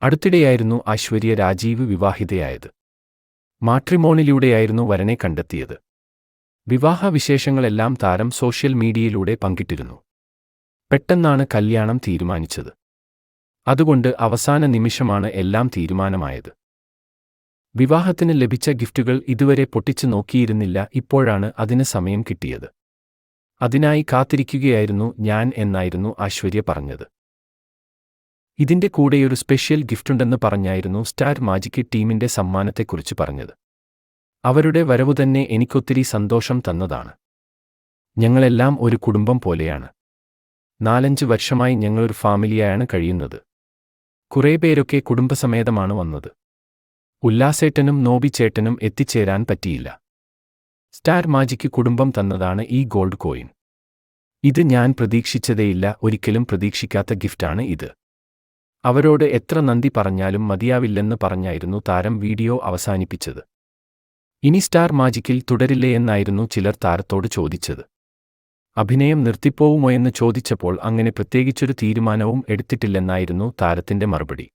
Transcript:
അടുത്തിടെയായിരുന്നു ഐശ്വര്യ രാജീവ് വിവാഹിതയായത്. മാട്രിമോണിലൂടെയായിരുന്നു വരനെ കണ്ടെത്തിയത്. വിവാഹ വിശേഷങ്ങളെല്ലാം താരം സോഷ്യൽ മീഡിയയിലൂടെ പങ്കിട്ടിരുന്നു. പെട്ടെന്നാണ് കല്യാണം തീരുമാനിച്ചത്. അതുകൊണ്ട് അവസാന നിമിഷമാണ് എല്ലാം തീരുമാനമായത്. വിവാഹത്തിന് ലഭിച്ച ഗിഫ്റ്റുകൾ ഇതുവരെ പൊട്ടിച്ചു നോക്കിയിരുന്നില്ല, ഇപ്പോഴാണ് അതിന് സമയം കിട്ടിയത്. അതിനായി കാത്തിരിക്കുകയായിരുന്നു ഞാൻ എന്നായിരുന്നു ഐശ്വര്യ പറഞ്ഞത്. ഇതിന്റെ കൂടെയൊരു സ്പെഷ്യൽ ഗിഫ്റ്റുണ്ടെന്ന് പറഞ്ഞായിരുന്നു സ്റ്റാർ മാജിക് ടീമിന്റെ സമ്മാനത്തെക്കുറിച്ച് പറഞ്ഞത്. അവരുടെ വരവുതന്നെ എനിക്കൊത്തിരി സന്തോഷം തന്നതാണ്. ഞങ്ങളെല്ലാം ഒരു കുടുംബം പോലെയാണ്. 4-5 വർഷമായി ഞങ്ങളൊരു ഫാമിലിയായാണ് കഴിയുന്നത്. കുറേ പേരൊക്കെ കുടുംബസമേതമാണ് വന്നത്. ഉല്ലാസേട്ടനും നോബി ചേട്ടനും എത്തിച്ചേരാൻ പറ്റിയില്ല. സ്റ്റാർ മാജിക് കുടുംബം തന്നതാണ് ഈ ഗോൾഡ് കോയിൻ. ഇത് ഞാൻ പ്രതീക്ഷിച്ചതേയില്ല, ഒരിക്കലും പ്രതീക്ഷിക്കാത്ത ഗിഫ്റ്റാണ് ഇത്. അവരോട് എത്ര നന്ദി പറഞ്ഞാലും മതിയാവില്ലെന്ന് പറഞ്ഞായിരുന്നു താരം വീഡിയോ അവസാനിപ്പിച്ചത്. ഇനി സ്റ്റാർ മാജിക്കിൽ തുടരില്ലേയെന്നായിരുന്നു ചിലർ താരത്തോട് ചോദിച്ചത്. അഭിനയം നിർത്തിപ്പോവുമോയെന്ന് ചോദിച്ചപ്പോൾ അങ്ങനെ പ്രത്യേകിച്ചൊരു തീരുമാനവും എടുത്തിട്ടില്ലെന്നായിരുന്നു താരത്തിന്റെ മറുപടി.